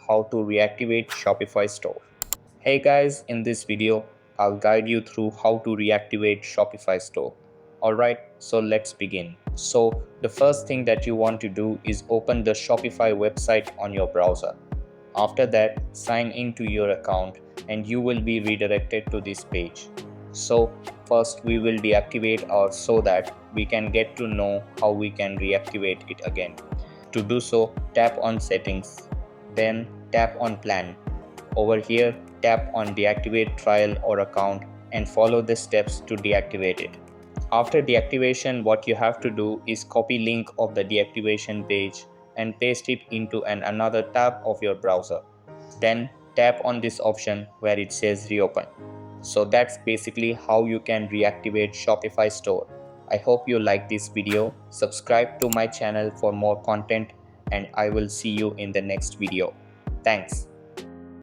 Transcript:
how to reactivate Shopify store. Hey guys, in this video, I'll guide you through how to reactivate Shopify store. Alright, so let's begin. So the first thing that you want to do is open the Shopify website on your browser. After that, sign into your account and you will be redirected to this page. So first we will deactivate our so that we can get to know how we can reactivate it again. To do so, tap on settings, then tap on plan. Over here, tap on deactivate trial or account and follow the steps to deactivate it. After deactivation, what you have to do is copy link of the deactivation page and paste it into another tab of your browser. Then tap on this option where it says reopen. So that's basically how you can reactivate Shopify store. I hope you like this video. Subscribe to my channel for more content and I will see you in the next video. Thanks.